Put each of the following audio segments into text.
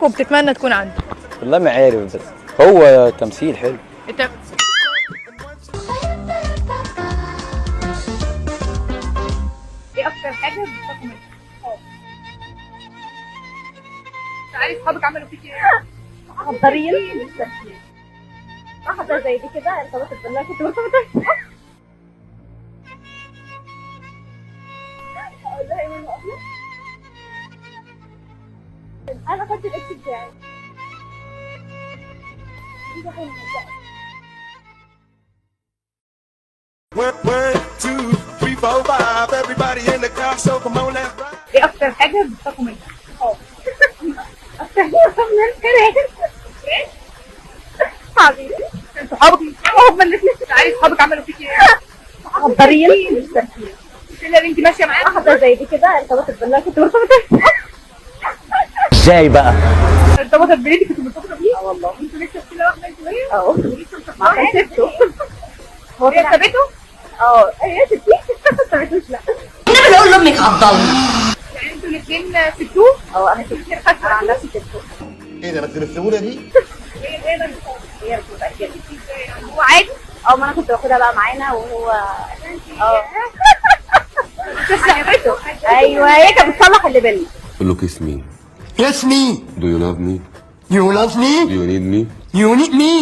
نفسك وبتتمنى تكون عنده؟ والله ما عارف، بس هو تمثيل حلو. انت ايه اكتر حاجه بتخافوا منها؟ تعالي اصحابك عملوا فيكي ايه؟ غدارين واحدة زي دي كده ارتبطت بالله كنت مرتبطة انا خدت الاكس بتاعي ايه اكتر حاجه بتخافوا منها؟ اكتر حاجة بخاف منها الكلام حبيبي صحابك هم الاثنين. تعالي اصحابك عملوا فيكي ايه؟ غدارين اللي انت ماشيه معاها واحدة زي دي كده ارتبطت بالله كنت مرتبطة ازاي بقى؟ ارتبطت بليدي كنت مرتبطه بيه؟ اه والله انتوا لسه في كده واحده انتوا وهي؟ اه ما سبته هو كده سابته؟ اه هي ستي ما سبتوش لا انا بقول لامك عضلني. يعني انتوا الاثنين سبتوه؟ اه انا سبته انا عن نفسي سبته ايه ده بس بالسهوله دي؟ ايه ده؟ هي بتبقى كده هو عادي؟ اه ما انا كنت باخدها بقى معانا وهو اه سابته؟ ايوه هي كانت بتصلح اللي بينا قول له kiss me. Kiss me. Do you love me? You love Do me. you need me? You need me.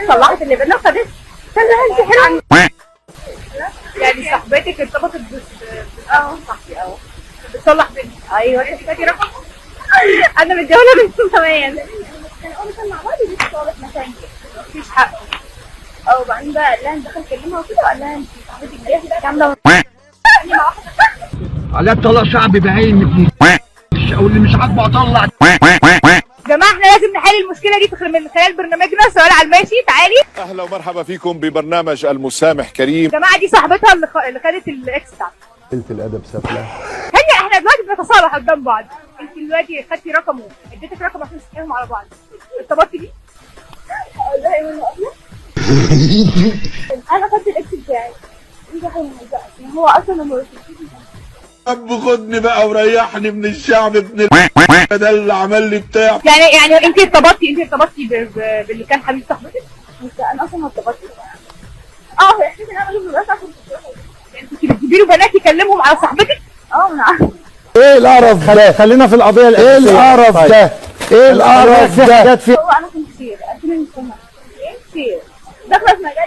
صلحت اللي بينا وخدت انت حلوه يعني صاحبتك ارتبطت اه صاحبي اه بتصلح بنت. ايوه فاكر رقم؟ انا متجوزه بنت كمان كانوا مع بعض دي صورة مكان كده مفيش حق. اه وبعدين بقى قال لها انت دخل كلمها وكده وقال لها انت صاحبتك دي كامله على طلع شعبي بعين او اللي مش عاجبه اطلع. يا جماعه احنا لازم نحل المشكله دي من خلال برنامجنا سؤال على الماشي. تعالي اهلا ومرحبا فيكم ببرنامج المسامح كريم. يا جماعه دي صاحبتها اللي خدت الاكس بتاعتها. قلة الادب سفله. هي احنا دلوقتي بنتصالح قدام بعض. انت دلوقتي خدتي رقمه اديتك رقم عشان تسالهم على بعض. ارتبطتي بيه؟ والله منه انا خدت الاكس بتاعي انت حلوه بقى هو اصلا ما رسلتيش اب خدني بقى وريحني من الشعب ابن ده اللي عمل لي بتاع. يعني انت ارتبطتي باللي كان حبيب صاحبتك؟ انا اصلا ما ارتبطتش اه هي حسيت ان انا بجيب بس عشان يعني كنت بتجيبي له بنات يكلمهم على صاحبتك؟ اه انا عارفه ايه القرف ده؟ خلينا في القضيه الاساسيه. ايه القرف ده؟ ايه القرف ده؟ هو انا كنت كتير اكيد مش فاهمه ايه كتير داخله في مجال انا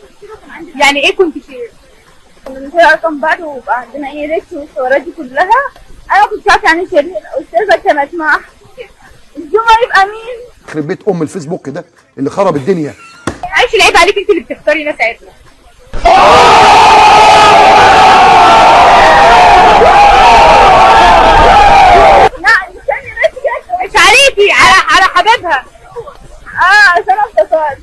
كنت كتير وكان عندي يعني ايه كنت شير؟ كنا بنشير ارقام بعض ويبقى عندنا ايه ريتش والحوارات دي كلها انا ما كنتش عارفه يعني شير الاستاذه كانت مع الجمعه يبقى مين؟ يخرب بيت الفيسبوك ده اللي خرب الدنيا. معلش العيب عليك انت اللي بتختاري ناس عدله. مش عليكي على حبيبها. عشان انا افتكرت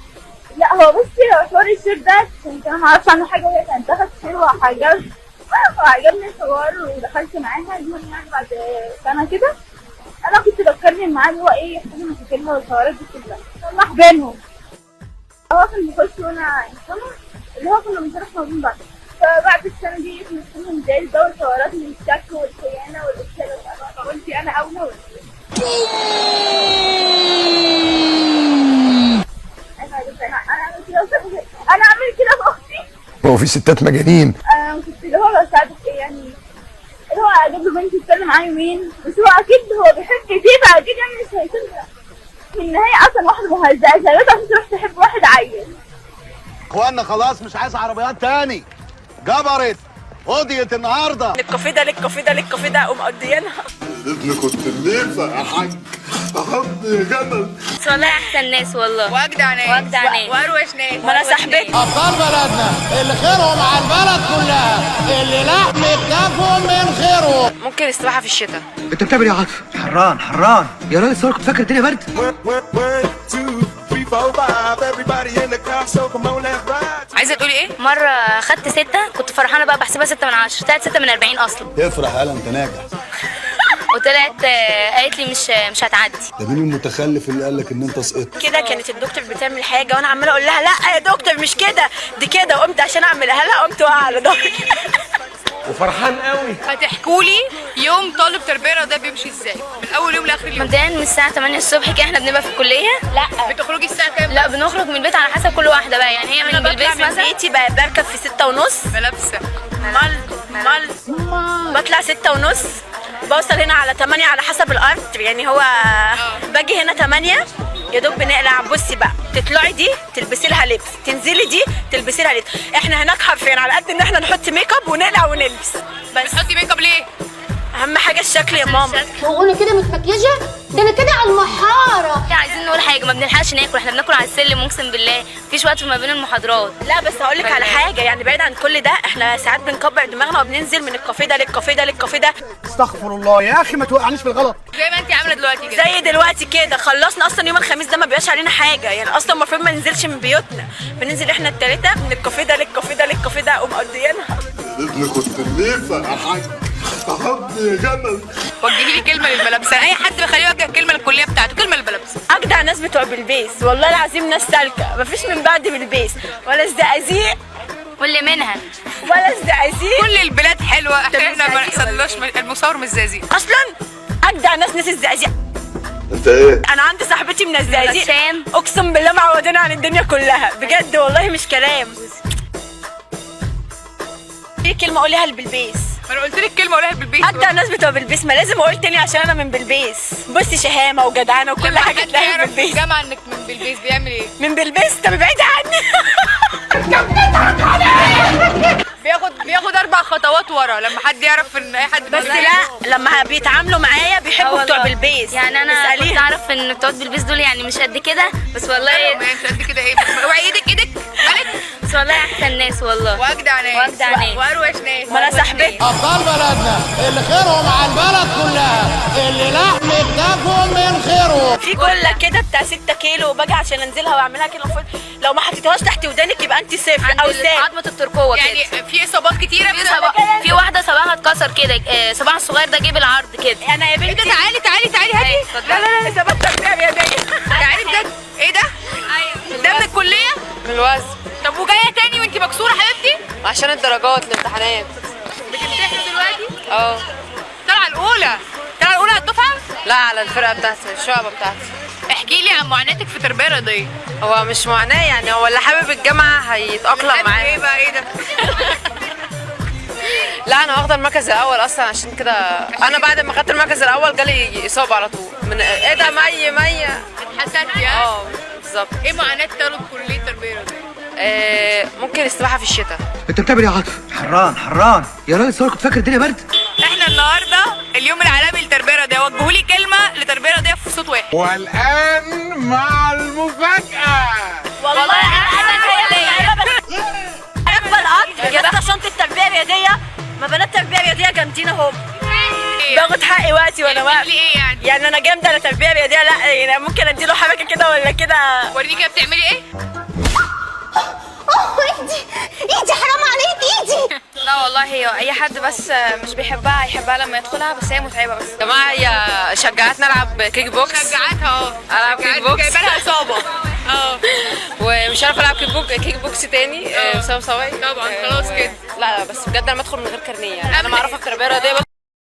لا هو بصي هو حوار الشير ده كنت انا ما اعرفش عنه حاجه وهي كانت دخلت شير وعجبني الحوار ودخلت معاها المهم يعني بعد سنه كده انا كنت بتكلم معاه اللي هو ايه يحل مشاكلها والحوارات دي كلها صلح بينهم. هو كان بيخش وانا انسانه اللي هو كنا بنشارك ما بين بعض فبعد السنه دي بنتكلم ازاي ده والحوارات من الشك والخيانه والاشكال فقلتي انا اولى ولا انا اعمل كده في اختي. هو في ستات مجانين. انا كنت اللي هو بساعدك يعني اللي هو اجيب له بنت يتكلم معاه يومين بس هو اكيد هو بيحب دي فاكيد يعني مش هيسيبها في النهايه اصلا واحده مهزأه سايبتها عشان تروح تحب واحد عيل. اخوانا خلاص مش عايز عربيات تاني. جبرت قضيت النهارده. الكافيه ده للكافيه ده للكافيه ده اقوم مقضيينها. ابني كنت الليفه يا حاج اخدني جمل. والله احسن ناس والله. واجدع ناس واروش ناس. ما انا صاحبتي. أبطال بلدنا اللي خيرهم على البلد كلها اللي لحم كتافهم من خيرهم. ممكن السباحه في الشتاء. انت بتعمل ايه يا عاطف؟ حران يا راجل صار كنت فاكر الدنيا برد. عايزه تقولي ايه؟ مره خدت 6 كنت فرحانه بقى بحسبها 6 من 10 طلعت 6 من 40 اصلا. افرح يالا انت ناجح. وطلعت قالت لي مش هتعدي. ده مين المتخلف اللي قال لك ان انت سقطت؟ كده كانت الدكتور بتعمل حاجه وانا عماله اقول لها لا يا دكتور مش كده دي كده، وقمت عشان اعملها لها قمت واقعه على ظهري. وفرحان قوي. هتحكوا لي يوم طالب تربيه رياضيه بيمشي ازاي من اول يوم لاخر اليوم؟ مبدئيا من الساعه 8 الصبح كده احنا بنبقى في الكليه. لا بتخرجي الساعه كام؟ لا بنخرج من البيت على حسب كل واحده بقى، يعني هي من البيت مثلا بيتي بركب في 6:30. ملابسه بطلع 6:30 بوصل هنا على 8 على حسب الارض، يعني هو باجي هنا 8 يا دوب بنقلع. بصي بقى، تطلعي دي تلبسي لها لبس، تنزلي دي تلبسي لها لبس. احنا هناك حرفيا على قد ان احنا نحط ميك اب ونقلع ونلبس بس. بتحطي ميك اب ليه؟ اهم حاجه الشكل يا ماما. هو انا كده متمكيجه؟ ده انا كده على المحاره. عايزين نقول حاجه، ما بنلحقش ناكل، احنا بناكل على السلم اقسم بالله، مفيش وقت ما بين المحاضرات. لا بس هقول لك على حاجه، يعني بعيد عن كل ده احنا ساعات بنكبر دماغنا وبننزل من الكافيه ده للكافيه ده للكافيه ده. استغفر الله يا اخي، ما توقعنيش في الغلط. زي ما انت عامله دلوقتي كده. زي دلوقتي كده خلصنا اصلا يوم الخميس ده ما بيبقاش علينا حاجه، يعني اصلا المفروض ما ننزلش من بيوتنا، بننزل احنا الثلاثه من الكافيه ده للكافيه ده للكافيه ده ومقضيينها. ابني كنت الليفه يا حاج، صاحبني يا جمل. وجهي لي كلمه للملابسه، اي حد بيخليه يوجه كلمه للكليه بتاعته، كلمه للملابسه. اجدع ناس بتوع بلبيس والله العظيم، ناس سالكه، مفيش من بعد بلبيس ولا الزقازيق واللي منها ولا الزقازيق. كل البلاد حلوه، احنا ما نحصلناش المصور مش زقازيق اصلا اجدع ناس الزقازيق. انت ايه؟ انا عندي صاحبتي من الزقازيق عشان اقسم بالله معودانا عن الدنيا كلها بجد والله مش كلام. في كلمه اقولها لبلبيس. ما انا قلت لك كلمه قولها بالبيت. اجدع ناس بتوع بلبيس، ما لازم اقول تاني عشان انا من بلبيس. بصي شهامه وجدعانه وكل حاجه تلاقيها من بلبيس. الجامعه انك من بلبيس بيعمل ايه؟ من بلبيس؟ طب بعيد عني. بياخد 4 خطوات ورا لما حد يعرف ان اي حد بس لا لما بيتعاملوا معايا بيحبوا بتوع بلبيس. يعني انا كنت اعرف ان بتوع بلبيس دول يعني مش قد كده، بس والله مش قد كده. ايه اوعي ايدك مالك؟ بس والله احسن ناس والله، واجدع ناس واروش ناس. ما انا صاحبتي ابطال بلدنا اللي خيرهم على البلد كلها، اللي لحم كتافهم من خيره. في جله كده بتاع 6 كيلو وباجي عشان انزلها واعملها كده المفروض لو ما حطيتهاش تحت ودانك يبقى انت صفر او سام. عظمه الترقوه كده، يعني في اصابات كتيره. في واحده صباعها اتكسر كده، صباعها الصغير ده جه بالعرض كده. انا يا بنتي تعالي هاتي. لا اصابات تربيه رياضيه. تعالي بجد. ايه ده؟ ده من الكليه؟ من الوزن. طب وجايه تاني وانت مكسوره حبيبتي؟ عشان الدرجات الامتحانات. بتمتحني دلوقتي؟ اه. طالعه الاولى على الدفعه؟ لا، على الفرقه بتاعتي، الشعبه بتاعتي. احكي لي عن معاناتك في تربيه رياضيه. هو مش معاناه، يعني هو اللي حابب الجامعه هيتاقلم معايا. ايه بقى ايه ده؟ لا، انا واخده المركز الاول اصلا، عشان كده انا بعد ما خدت المركز الاول جالي اصابه على طول. من ايه ده؟ ميه اتحسدتي؟ اه بالظبط. ايه معاناه طالب كليه تربيه رياضيه؟ ممكن السباحه في الشتاء. انت بتعمل ايه يا عاطف؟ حران يا راجل، صور كنت فاكر الدنيا برد. احنا النهارده اليوم العالمي للتربيه الرياضيه، وجهوا لي كلمه لتربيه رياضيه في صوت واحد. والان مع المفاجاه. والله راكبه القطر يا باشا، شنطه تربيه رياضيه، ما بنات تربيه رياضيه جامدين اهم. باخد حقي وقتي وانا واقف. ايه يعني انا جامده على تربيه رياضيه؟ لا يعني ممكن اديله حركه كده ولا كده. وريني كده بتعملي ايه؟ ايدي حرام عليك ايدي. لا والله، هي اي حد بس مش بيحبها هيحبها لما يدخلها، بس هي متعبه. بس يا جماعه هي شجعتنا العب كيك بوكس. شجعتها العب كيك بوكس. جايبه لها اصابه. ومش عارفه العب كيك بوكس تاني بسبب صواعي. طبعا خلاص كده. لا بس بجد انا بدخل من غير كارنيه، يعني انا معرفه في التربيه الرياضيه.